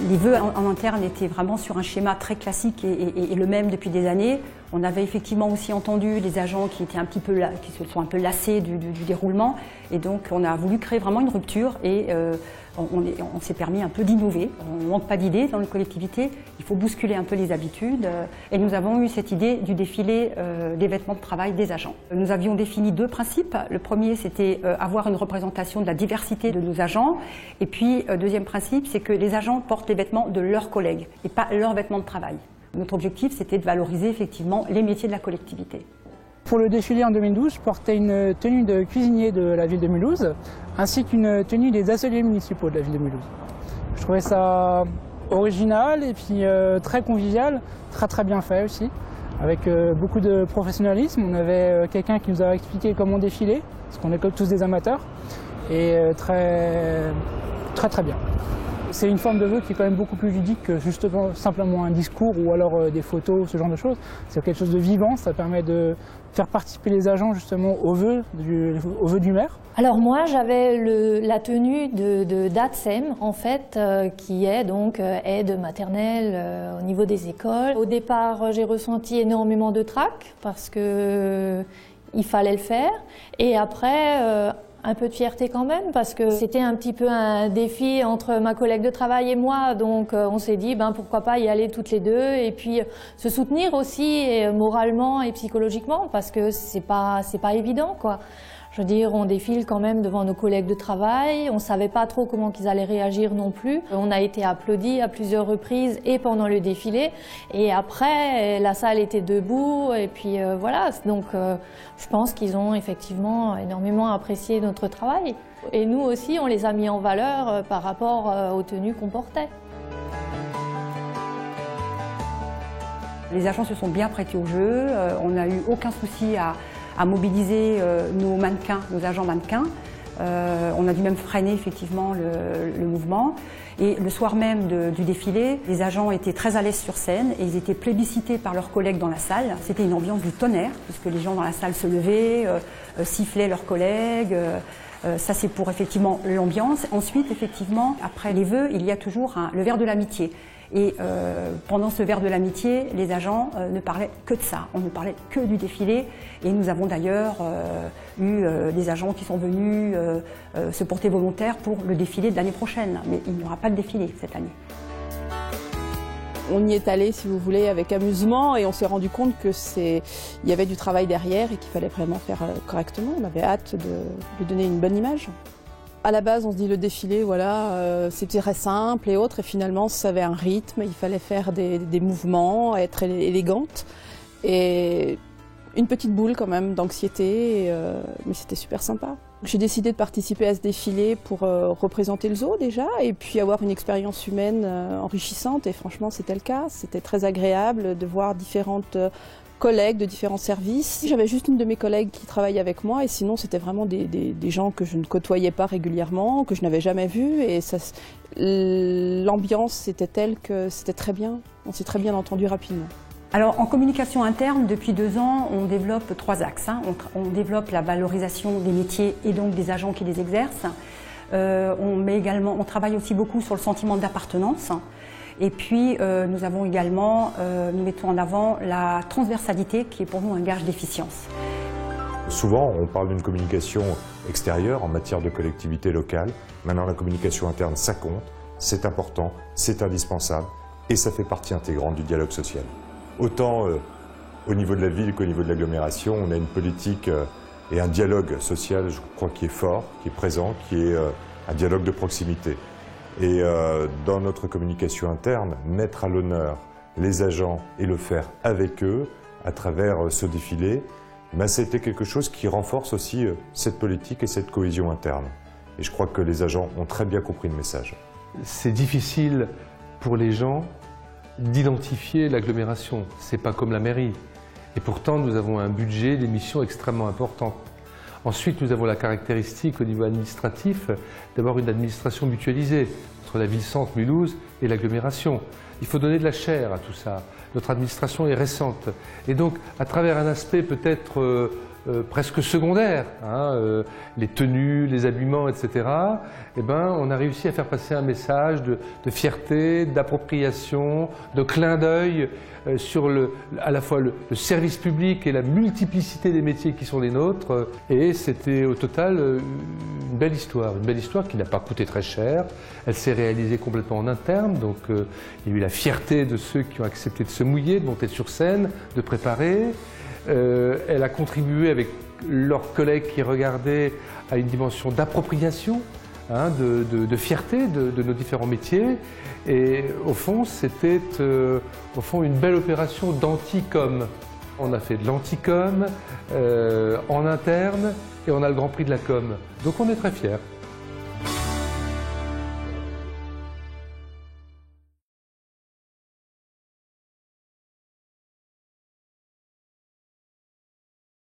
Les vœux en interne étaient vraiment sur un schéma très classique et le même depuis des années. On avait effectivement aussi entendu les agents qui étaient qui se sont un peu lassés du déroulement, et donc on a voulu créer vraiment une rupture et on s'est permis un peu d'innover. On ne manque pas d'idées dans les collectivités, il faut bousculer un peu les habitudes et nous avons eu cette idée du défilé des vêtements de travail des agents. Nous avions défini 2 principes. Le premier, c'était avoir une représentation de la diversité de nos agents, et puis deuxième principe, c'est que les agents portent les vêtements de leurs collègues et pas leurs vêtements de travail. Notre objectif, c'était de valoriser effectivement les métiers de la collectivité. Pour le défilé en 2012, je portais une tenue de cuisinier de la ville de Mulhouse, ainsi qu'une tenue des ateliers municipaux de la ville de Mulhouse. Je trouvais ça original et puis très convivial, très bien fait aussi, avec beaucoup de professionnalisme. On avait quelqu'un qui nous a expliqué comment défiler, parce qu'on est comme tous des amateurs, et très bien. C'est une forme de vœu qui est quand même beaucoup plus ludique que justement simplement un discours ou alors des photos, ce genre de choses. C'est quelque chose de vivant, ça permet de faire participer les agents justement aux vœux du maire. Alors moi j'avais la tenue d'ATSEM en fait, qui est donc aide maternelle au niveau des écoles. Au départ j'ai ressenti énormément de trac parce que il fallait le faire, et après un peu de fierté quand même, parce que c'était un petit peu un défi entre ma collègue de travail et moi, donc on s'est dit pourquoi pas y aller toutes les deux et puis se soutenir aussi, et moralement et psychologiquement, parce que c'est pas évident quoi. Je veux dire, on défile quand même devant nos collègues de travail, on savait pas trop comment ils allaient réagir non plus. On a été applaudis à plusieurs reprises et pendant le défilé, et après la salle était debout, et puis voilà, donc je pense qu'ils ont effectivement énormément apprécié notre travail. Et nous aussi, on les a mis en valeur par rapport aux tenues qu'on portait. Les agents se sont bien prêtés au jeu, on n'a eu aucun souci à mobiliser nos mannequins, nos agents mannequins. On a dû même freiner effectivement le mouvement. Et le soir même du défilé, les agents étaient très à l'aise sur scène et ils étaient plébiscités par leurs collègues dans la salle. C'était une ambiance du tonnerre, puisque les gens dans la salle se levaient, sifflaient leurs collègues. Ça c'est pour effectivement l'ambiance. Ensuite, effectivement, après les vœux, il y a toujours le verre de l'amitié. Et pendant ce verre de l'amitié, les agents ne parlaient que de ça, on ne parlait que du défilé. Et nous avons d'ailleurs eu des agents qui sont venus se porter volontaires pour le défilé de l'année prochaine. Mais il n'y aura pas de défilé cette année. On y est allé, si vous voulez, avec amusement, et on s'est rendu compte qu'il y avait du travail derrière et qu'il fallait vraiment faire correctement. On avait hâte de lui donner une bonne image. À la base, on se dit le défilé, voilà, c'était très simple et autres, et finalement, ça avait un rythme, il fallait faire des mouvements, être élégante, et une petite boule quand même d'anxiété, mais c'était super sympa. J'ai décidé de participer à ce défilé pour représenter le zoo déjà, et puis avoir une expérience humaine enrichissante, et franchement, c'était le cas. C'était très agréable de voir différentes collègues de différents services. J'avais juste une de mes collègues qui travaille avec moi, et sinon c'était vraiment des gens que je ne côtoyais pas régulièrement, que je n'avais jamais vus, et l'ambiance était telle que c'était très bien. On s'est très bien entendu rapidement. Alors en communication interne, depuis 2 ans, on développe 3 axes. On développe la valorisation des métiers et donc des agents qui les exercent. On travaille aussi beaucoup sur le sentiment d'appartenance. Et puis nous mettons en avant la transversalité qui est pour nous un gage d'efficience. Souvent, on parle d'une communication extérieure en matière de collectivité locale. Maintenant, la communication interne, ça compte, c'est important, c'est indispensable et ça fait partie intégrante du dialogue social. Autant au niveau de la ville qu'au niveau de l'agglomération, on a une politique et un dialogue social, je crois, qui est fort, qui est présent, qui est un dialogue de proximité. Et dans notre communication interne, mettre à l'honneur les agents et le faire avec eux à travers ce défilé, c'était quelque chose qui renforce aussi cette politique et cette cohésion interne. Et je crois que les agents ont très bien compris le message. C'est difficile pour les gens d'identifier l'agglomération. C'est pas comme la mairie. Et pourtant, nous avons un budget, des missions extrêmement importantes. Ensuite, nous avons la caractéristique au niveau administratif d'avoir une administration mutualisée entre la ville-centre Mulhouse et l'agglomération. Il faut donner de la chair à tout ça. Notre administration est récente. Et donc, à travers un aspect peut-être presque secondaires, les tenues, les habillements, etc., eh ben, on a réussi à faire passer un message de fierté, d'appropriation, de clin d'œil sur à la fois le service public et la multiplicité des métiers qui sont les nôtres. Et c'était au total une belle histoire qui n'a pas coûté très cher. Elle s'est réalisée complètement en interne, donc il y a eu la fierté de ceux qui ont accepté de se mouiller, de monter sur scène, de préparer. Elle a contribué avec leurs collègues qui regardaient à une dimension d'appropriation, de fierté de nos différents métiers. Et au fond, c'était une belle opération d'anti-com. On a fait de l'anti-com en interne et on a le Grand Prix de la com. Donc on est très fiers.